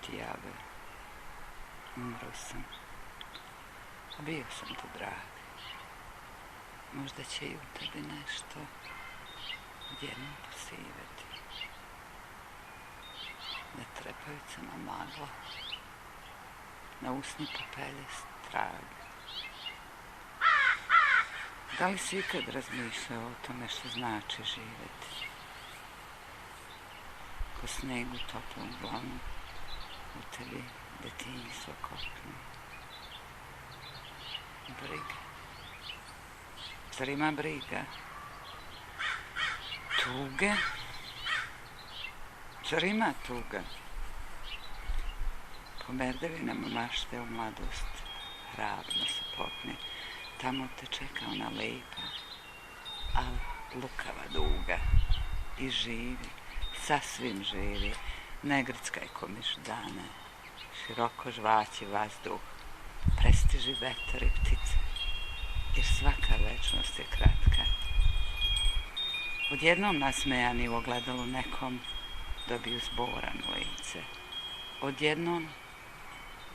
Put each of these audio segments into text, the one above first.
ti jave. Umro sam. A bio sam ti drag. Možda će i u tebi nešto odjednom posiveti. Na trepavicama magla, na usni pepeljast trag. Da li si ikad razmišljao o tome što znači živjeti? Ko sneg u toplom dlanu, u tebi detinjstvo kopne. Briga. Zar ima briga? Tuge? Zar ima tuga? Po merdevinama mašte u mladost, hrabno se popne. Tamo te čeka ona lepa, ali lukava duga. I živi, sasvim živi, ne grckaj ko miždane. Široko žvaći vazduh, prestiži vetar i ptice, jer svaka večnost je kratka. Odjednom nasmejani u ogledalu nekom dobiju zboran lice. Odjednom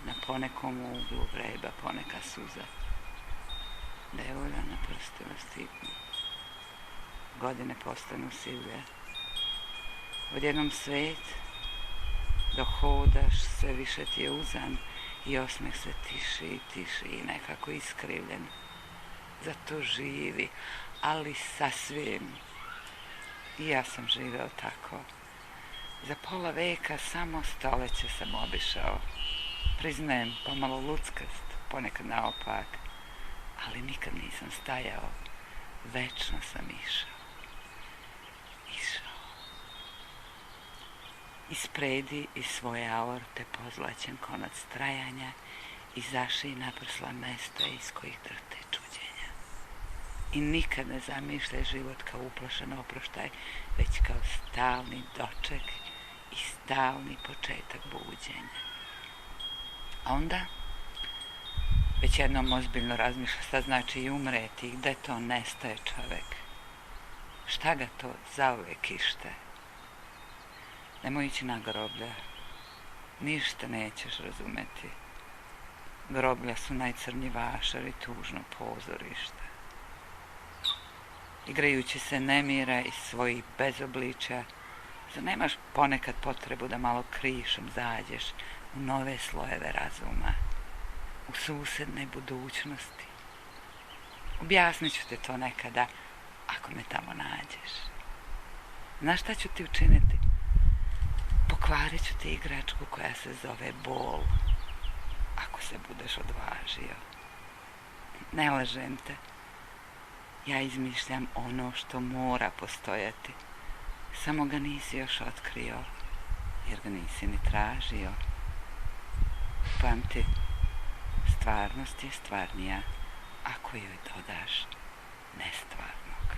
na ponekom uglu vreba poneka suza. Devolja na prstima stipnu. Godine postanu sivlje. Odjednom svet, dok hodaš, sve više ti je uzan i osmeh sve tiši i tiši i nekako iskrivljen. Zato živi, ali sasvim. I ja sam živeo tako. Za pola veka samo stoleće sam obišao. Priznajem, pomalo luckast, ponekad naopak, ali nikad nisam stajao. Večno sam išao. Ispredi iz svoje aorte pozlaćen konac trajanja i zašiji naprsla mesta iz kojih drhte čuđenja. I nikad ne zamišljaj život kao uplašen oproštaj, već kao stalni doček i stalni početak buđenja. A onda već jednom ozbiljno razmišlja šta znači i umreti i gde to nestaje čovek. Šta ga to zauvek ište? Nemoj ići na groblja. Ništa nećeš razumeti. Groblja su najcrnjivašar i tužno pozorište. Igrajući se nemira i svojih bezobličja, zar nemaš ponekad potrebu da malo krišom zađeš u nove slojeve razuma, u susedne budućnosti? Objasnit ću te to nekada, ako me tamo nađeš. Znaš šta ću ti učiniti? Pokvarit ću ti igračku koja se zove bol, ako se budeš odvažio. Ne lažem te. Ja izmišljam ono što mora postojati. Samo ga nisi još otkrio, jer ga nisi ni tražio. Pamti, stvarnost je stvarnija ako joj dodaš nestvarnog.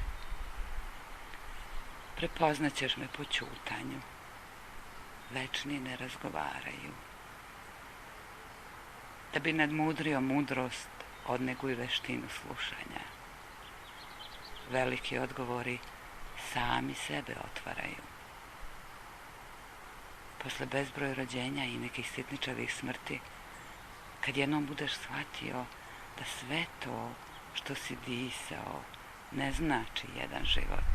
Prepoznaćeš me po ćutanju. Večni ne razgovaraju. Da bi nadmudrio mudrost, odneguj veštinu slušanja. Veliki odgovori sami sebe otvaraju. Posle bezbroj rođenja i nekih sitničavih smrti, kad jednom budeš shvatio da sve to što si disao ne znači jedan život,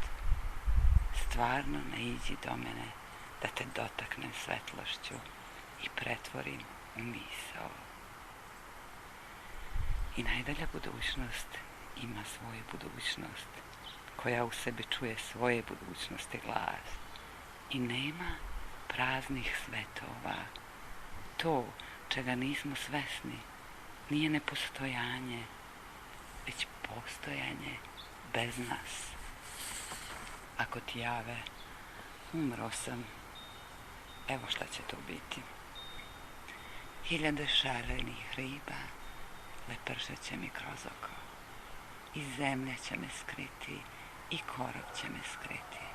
stvarno ne iđi do mene da te dotaknem svetlošću i pretvorim u misao. I najdalja budućnost ima svoju budućnost, koja u sebi čuje svoje budućnosti glas. I nema praznih svetova. To čega nismo svesni nije nepostojanje, već postojanje bez nas. Ako ti jave, umro sam, evo šta će to biti. 1000 šarenih riba lepržat će mi kroz oko. I zemlja će me skriti, i korov će me skriti.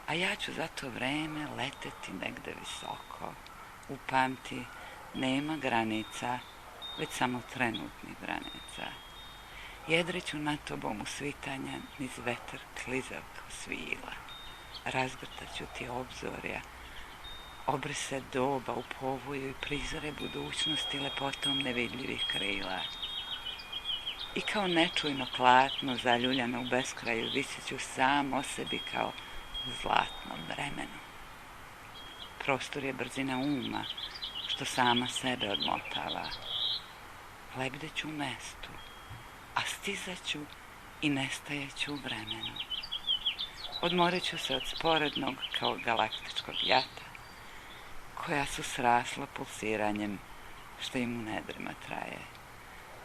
A ja ću za to vreme leteti negde visoko. Upamti, nema granica, već samo trenutnih granica. Jedreću nad tobom u svitanja, niz vetar klizav kao svila. Razgrtat ću ti obzorja, obrise doba u povoju i prizore budućnosti lepotom nevidljivih krila. I kao nečujno klatno zaljuljano u beskraju viseću sam o sebi kao zlatnom vremenu. Prostor je brzina uma, što sama sebe odmotava. Lebdeću u mestu, a stizaću i nestajeću u vremenu. Odmorit ću se od sporednog kao galaktičkog jata, koja su srasla pulsiranjem što im u nedrima traje.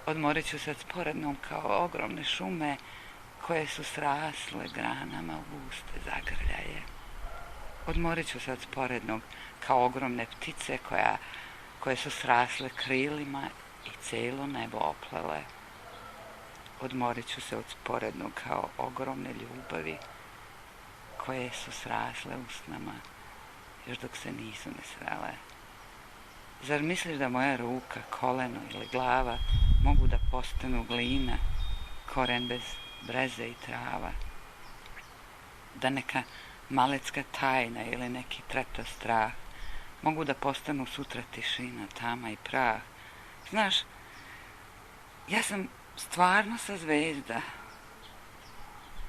Odmorit ću se od sporednog kao ogromne šume koje su srasle granama u guste zagrljaje. Odmorit ću se od sporednog kao ogromne ptice koje su srasle krilima i cijelo nebo oplele. Odmorit ću se od sporednog kao ogromne ljubavi koje su srasle usnama još dok se nisu ne srale. Zar misliš da moja ruka, koleno ili glava mogu da postanu glina, koren bez breze i trava? Da neka malecka tajna ili neki treto strah mogu da postanu sutra tišina, tama i prah? Znaš, ja sam stvarno sa zvezda.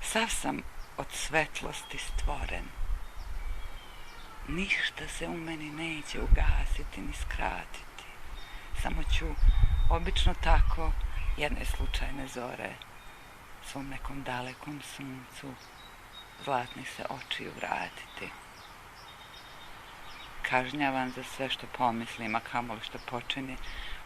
Sav sam od svetlosti stvoren. Ništa se u meni neće ugasiti ni skratiti. Samo ću, obično tako, jedne slučajne zore, svom nekom dalekom suncu, zlatnih se očiju vratiti. Kažnjavan za sve što pomislim, a kamoli što počini,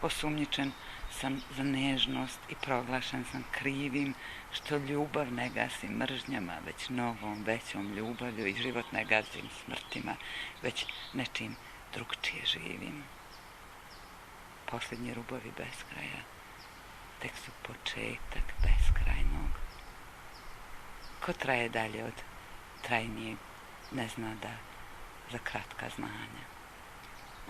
osumnjičen sam za nežnost i proglašen sam krivim što ljubav ne gasim mržnjama, već novom, većom ljubavlju i život ne gazim smrtima, već nečim drugčije živim. Posljednji rubovi beskraja tek su početak beskrajnog. Ko traje dalje od trajnijeg ne zna da za kratka znanja.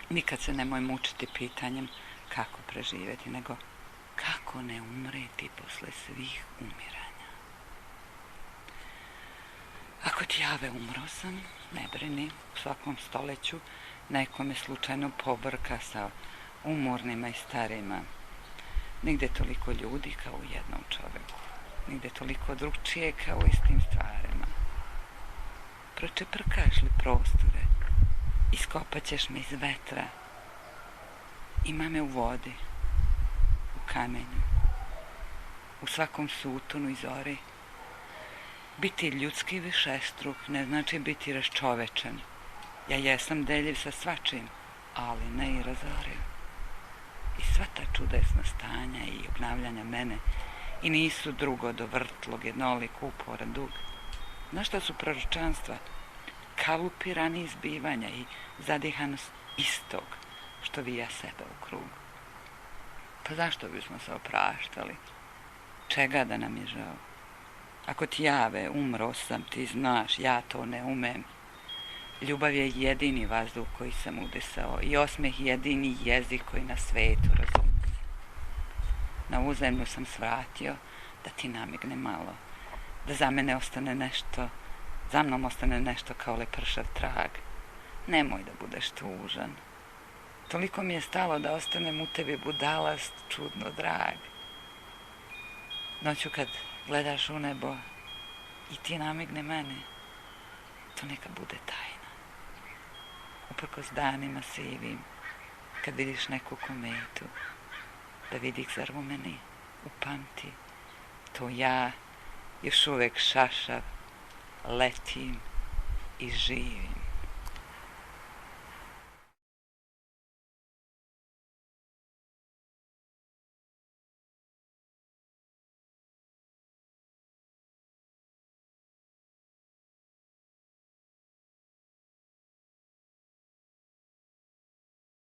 Nikad se nemoj mučiti pitanjem kako preživjeti, nego kako ne umreti posle svih umiranja. Ako ti jave umro sam, ne brini, u svakom stoleću neko me slučajno pobrka sa umornima i starima. Nigde toliko ljudi kao u jednom čoveku, nigde toliko drugčije kao u istim stvarima. Pročeprkaš li prostore, iskopat ćeš me iz vetra, ima me u vodi, u kamenju, u svakom sutonu i zori. Biti ljudski višestruk ne znači biti raščovečen. Ja jesam deljiv sa svačim, ali ne i razoriv. I sva ta čudesna stanja i obnavljanja mene i nisu drugo do vrtlog, jednolik, uporan, dug. Znaš šta su proročanstva? Kalupi ranijih zbivanja i zadihanost istog što vija sebe u krug. Pa zašto bismo se opraštali? Čega da nam je žao? Ako ti jave, umro sam, ti znaš, ja to ne umem. Ljubav je jedini vazduh koji sam udisao i osmeh jedini jezik koji na svetu razumije. Na ovu zemlju sam svratio da ti namigne malo, da za mnom ostane nešto kao lepršav trag. Nemoj da budeš tužan. Toliko mi je stalo da ostanem u tebi budalast, čudno drag. Noću kad gledaš u nebo i ti namigne mene, to neka bude tajna. Uprkos danima sivim, kad vidiš neku kometu, da vidi zar u meni, upamti, to ja još uvek šašav, letim i živim.